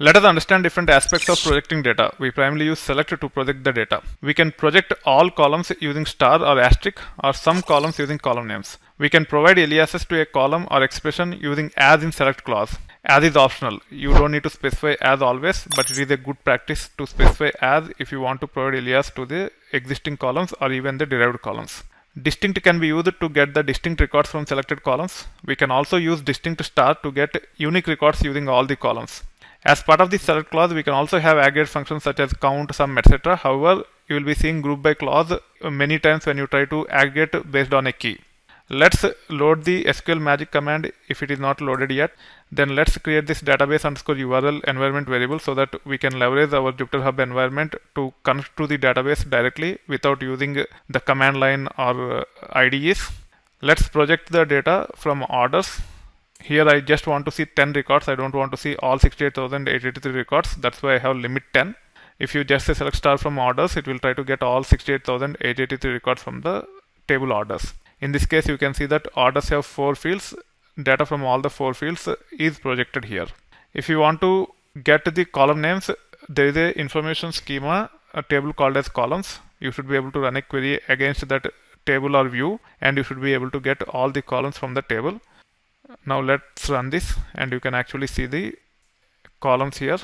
Let us understand different aspects of projecting data. We primarily use select to project the data. We can project all columns using star or asterisk or some columns using column names. We can provide aliases to a column or expression using as in select clause. As is optional. You don't need to specify as always, but it is a good practice to specify as if you want to provide alias to the existing columns or even the derived columns. Distinct can be used to get the distinct records from selected columns. We can also use distinct star to get unique records using all the columns. As part of the select clause, we can also have aggregate functions such as count, sum, etc. However, you will be seeing group by clause many times when you try to aggregate based on a key. Let's load the SQL magic command if it is not loaded yet. Then let's create this database underscore URL environment variable so that we can leverage our Jupyter Hub environment to connect to the database directly without using the command line or IDEs. Let's project the data from orders. Here I just want to see 10 records. I don't want to see all 68,883 records. That's why I have limit 10. If you just say select star from orders, it will try to get all 68,883 records from the table orders. In this case, you can see that orders have 4 fields. Data from all the 4 fields is projected here. If you want to get the column names, there is a information schema, a table called as columns. You should be able to run a query against that table or view, and you should be able to get all the columns from the table. Now let's run this, and you can actually see the columns here.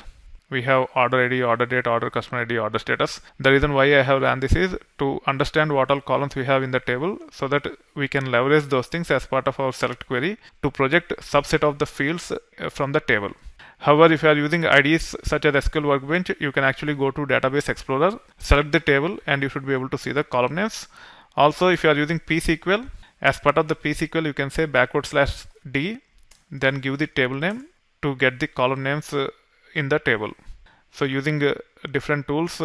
We have order ID, order date, order customer ID, order status. The reason why I have ran this is to understand what all columns we have in the table so that we can leverage those things as part of our select query to project subset of the fields from the table. However, if you are using IDs such as SQL Workbench, you can actually go to Database Explorer, select the table, and you should be able to see the column names. Also, if you are using pSQL, as part of the pSQL, you can say /d, then give the table name to get the column names in the table. So using different tools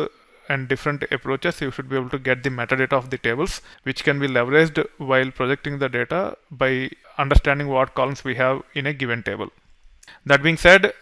and different approaches, you should be able to get the metadata of the tables, which can be leveraged while projecting the data by understanding what columns we have in a given table. That being said,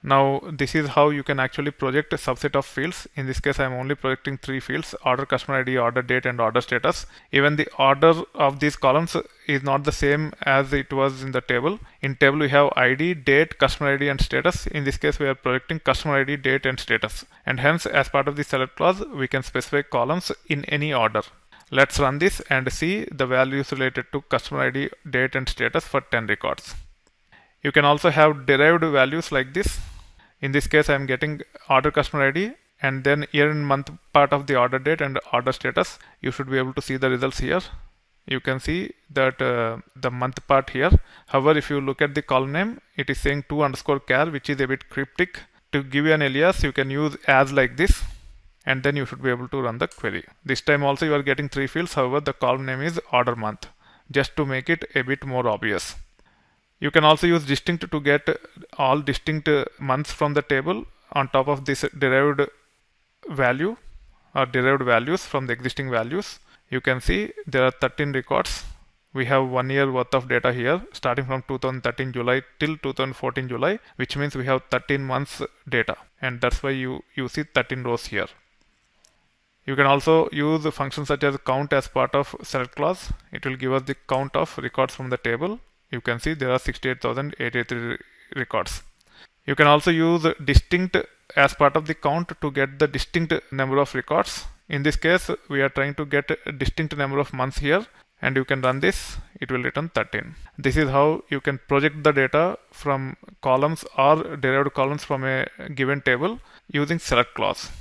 now this is how you can actually project a subset of fields. In this case, I am only projecting 3 fields: order, customer ID, order date, and order status. Even the order of these columns is not the same as it was in the table. In table, we have ID, date, customer ID, and status. In this case, we are projecting customer ID, date, and status. And hence, as part of the select clause, we can specify columns in any order. Let's run this and see the values related to customer ID, date, and status for 10 records. You can also have derived values like this. In this case, I am getting order customer ID and then year and month part of the order date and order status. You should be able to see the results here. You can see that the month part here. However, if you look at the column name, it is saying to_char, which is a bit cryptic. To give you an alias, you can use as like this, and then you should be able to run the query. This time also you are getting 3 fields. However, the column name is order month, just to make it a bit more obvious. You can also use distinct to get all distinct months from the table on top of this derived value or derived values from the existing values. You can see there are 13 records. We have 1 year worth of data here starting from 2013 July till 2014 July, which means we have 13 months data, and that's why you see 13 rows here. You can also use functions such as count as part of select clause. It will give us the count of records from the table. You can see there are 68,883 records. You can also use distinct as part of the count to get the distinct number of records. In this case, we are trying to get a distinct number of months here, and you can run this. It will return 13. This is how you can project the data from columns or derived columns from a given table using select clause.